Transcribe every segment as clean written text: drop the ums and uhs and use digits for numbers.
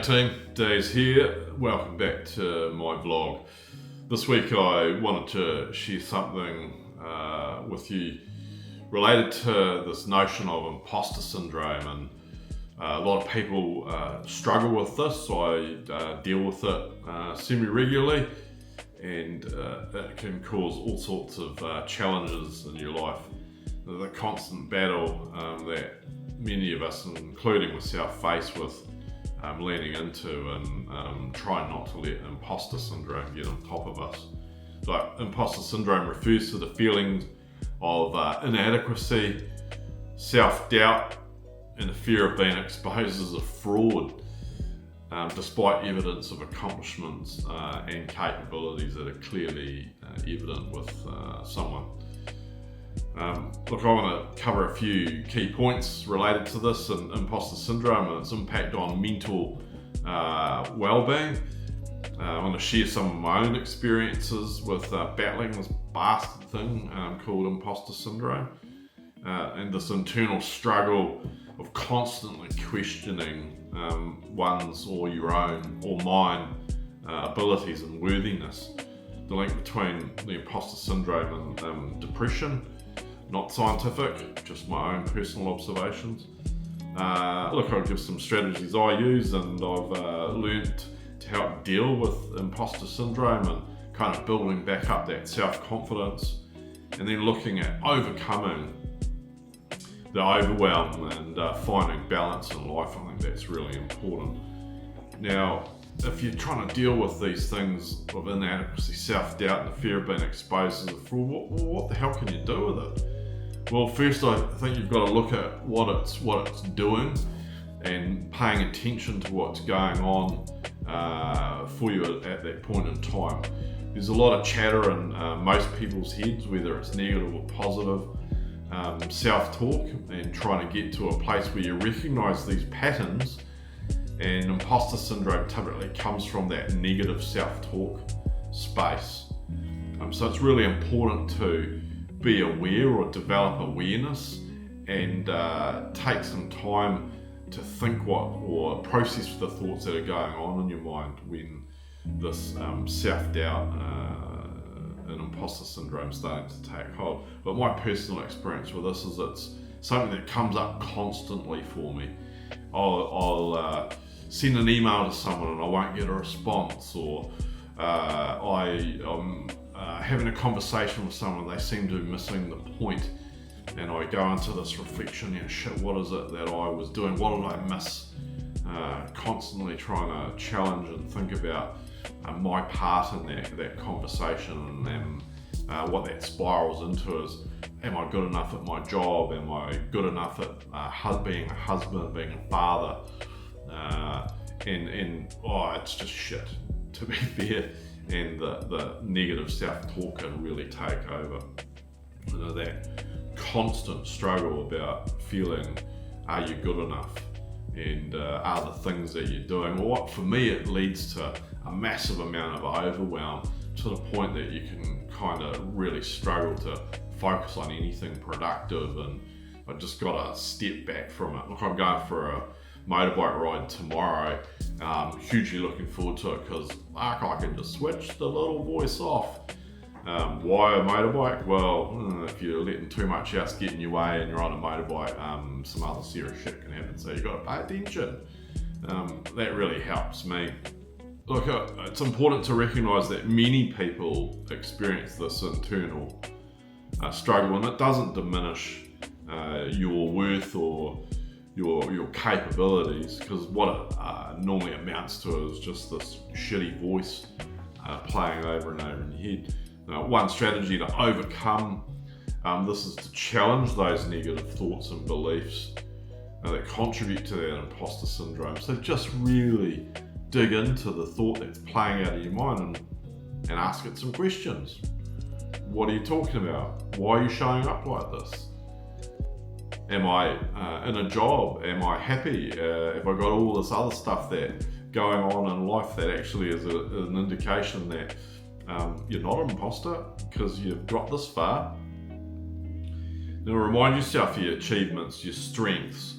team, Dave's here. Welcome back to my vlog. This week I wanted to share something with you related to this notion of imposter syndrome, and a lot of people struggle with this. I deal with it semi-regularly, and it can cause all sorts of challenges in your life. The constant battle that many of us, including myself, face with leaning into and trying not to let imposter syndrome get on top of us. So imposter syndrome refers to the feeling of inadequacy, self-doubt, and the fear of being exposed as a fraud, despite evidence of accomplishments and capabilities that are clearly evident with someone. Look, I want to cover a few key points related to this and imposter syndrome and its impact on mental well-being. I want to share some of my own experiences with battling this bastard thing called imposter syndrome, and this internal struggle of constantly questioning one's or your own or mine abilities and worthiness. The link between the imposter syndrome and depression. Not scientific, just my own personal observations. Look, I'll give some strategies I use and I've learnt to help deal with imposter syndrome and kind of building back up that self-confidence, and then looking at overcoming the overwhelm and finding balance in life. I think that's really important. Now, if you're trying to deal with these things of inadequacy, self-doubt, and the fear of being exposed as a fraud, what the hell can you do with it? Well, first I think you've got to look at what it's doing and paying attention to what's going on for you at that point in time. There's a lot of chatter in most people's heads, whether it's negative or positive, self-talk, and trying to get to a place where you recognise these patterns. And imposter syndrome typically comes from that negative self-talk space. So it's really important to be aware or develop awareness and take some time to think or process the thoughts that are going on in your mind when this self-doubt and imposter syndrome starting to take hold. But my personal experience with this is it's something that comes up constantly for me. I'll send an email to someone and I won't get a response, or I'm having a conversation with someone, they seem to be missing the point, and I go into this reflection, shit, what is it that I was doing, what did I miss? Constantly trying to challenge and think about my part in that conversation, and what that spirals into is, am I good enough at my job? Am I good enough at being a husband, being a father? It's just shit, to be fair, and the negative self-talk can really take over. That constant struggle about feeling, are you good enough? And are the things that you're doing? Well, for me, it leads to a massive amount of overwhelm, to the point that you can kind of really struggle to focus on anything productive, and I've just got to step back from it. Look, I'm going for a motorbike ride tomorrow. Hugely looking forward to it because I can just switch the little voice off. Why a motorbike? Well, if you're letting too much else get in your way and you're on a motorbike, some other serious shit can happen, so you've got to pay attention. That really helps me. Look, it's important to recognise that many people experience this internal struggle, and it doesn't diminish your worth or your capabilities, because what it normally amounts to is just this shitty voice playing over and over in your head. One strategy to overcome this is to challenge those negative thoughts and beliefs that contribute to that imposter syndrome. So just really dig into the thought that's playing out of your mind and ask it some questions. What are you talking about? Why are you showing up like this? Am I in a job? Am I happy? Have I got all this other stuff that going on in life that actually is an indication that you're not an imposter because you've got this far? Now remind yourself of your achievements, your strengths,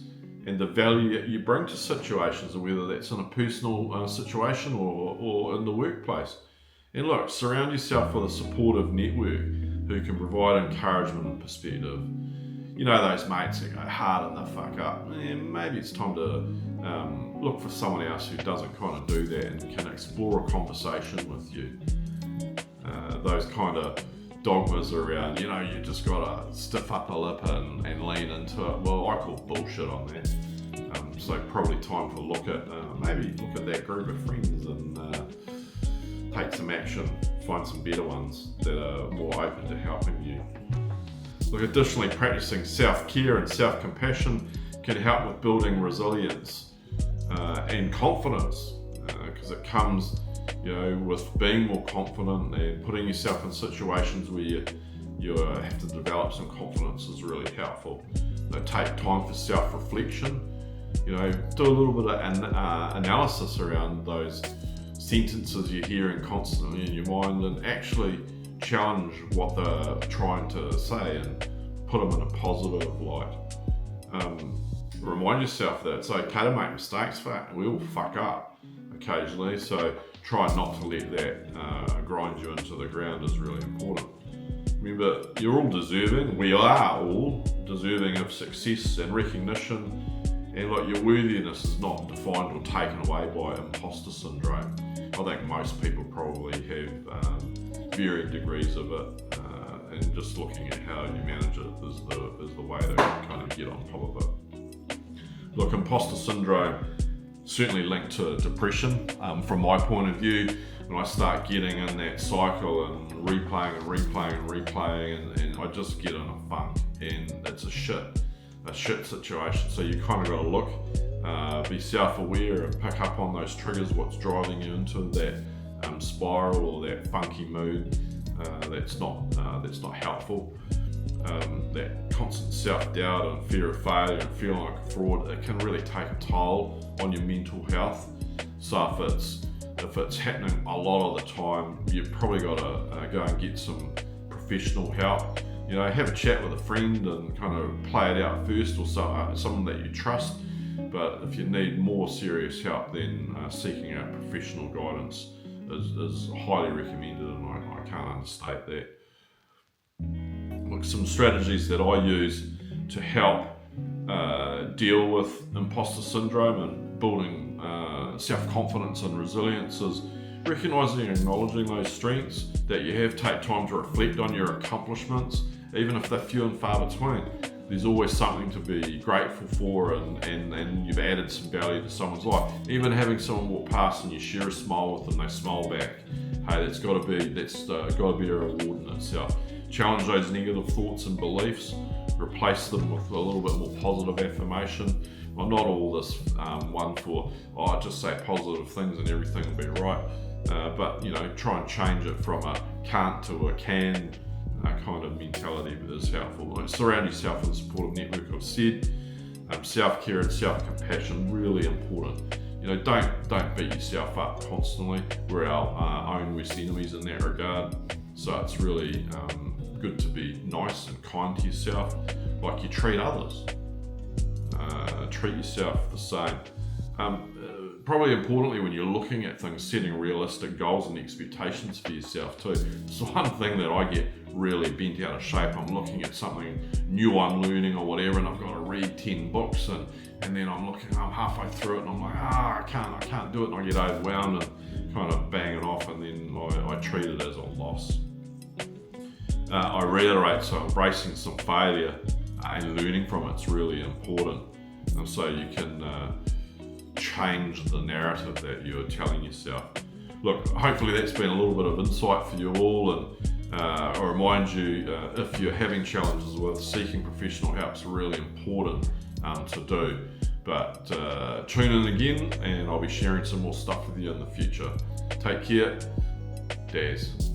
and the value that you bring to situations, whether that's in a personal situation or in the workplace. And look, surround yourself with a supportive network who can provide encouragement and perspective. You know those mates that go hard and they fuck up. Maybe it's time to look for someone else who doesn't kind of do that and can explore a conversation with you. Those kind of dogmas around, you just gotta stiff up a lip and lean into it. Well, I call bullshit on that. So probably time to maybe look at that group of friends and take some action, find some better ones that are more open to helping you. Look, additionally, practicing self-care and self-compassion can help with building resilience and confidence, because it comes, with being more confident and putting yourself in situations where you have to develop some confidence is really helpful. Take time for self-reflection. Do a little bit of analysis around those sentences you're hearing constantly in your mind and actually challenge what they're trying to say and put them in a positive light. Remind yourself that it's okay to make mistakes. We all fuck up occasionally, so try not to let that grind you into the ground is really important. Remember, you're all deserving, we are all deserving of success and recognition, and look, your worthiness is not defined or taken away by imposter syndrome. I think most people probably have varying degrees of it, and just looking at how you manage it is the way to kind of get on top of it. Look, imposter syndrome certainly linked to depression from my point of view. When I start getting in that cycle and replaying and I just get in a funk, and it's a shit situation. So you kind of got to look, be self-aware and pick up on those triggers, what's driving you into that spiral or that funky mood that's not helpful. That constant self-doubt and fear of failure and feeling like a fraud, it can really take a toll on your mental health. So if it's happening a lot of the time, you've probably got to go and get some professional help. Have a chat with a friend and kind of play it out first, or someone that you trust. But if you need more serious help, then seeking out professional guidance is highly recommended, and I can't understate that. Look, some strategies that I use to help deal with imposter syndrome and building self-confidence and resilience is recognising and acknowledging those strengths that you have. Take time to reflect on your accomplishments, even if they're few and far between. There's always something to be grateful for, and you've added some value to someone's life. Even having someone walk past and you share a smile with them, they smile back. Hey, that's got to be a reward in itself. Challenge those negative thoughts and beliefs, replace them with a little bit more positive affirmation. Well, not all this one for, just say positive things and everything will be right. But try and change it from a can't to a can kind of mentality is helpful. Surround yourself with a supportive network, I've said. Self-care and self-compassion, really important. Don't beat yourself up constantly. We're our own worst enemies in that regard. So it's really good to be nice and kind to yourself, like you treat others. Treat yourself the same. Probably importantly, when you're looking at things, setting realistic goals and expectations for yourself too. It's one thing that I get really bent out of shape. I'm looking at something new I'm learning or whatever, and I've got to read 10 books, and then I'm halfway through it and I'm like, I can't do it, and I get overwhelmed and kind of bang it off, and then I treat it as a loss. I reiterate, so embracing some failure and learning from it's really important, and so you can change the narrative that you're telling yourself. Look, hopefully that's been a little bit of insight for you all, and I remind you, if you're having challenges with seeking professional help, it's really important to do. But tune in again, and I'll be sharing some more stuff with you in the future. Take care, Daz.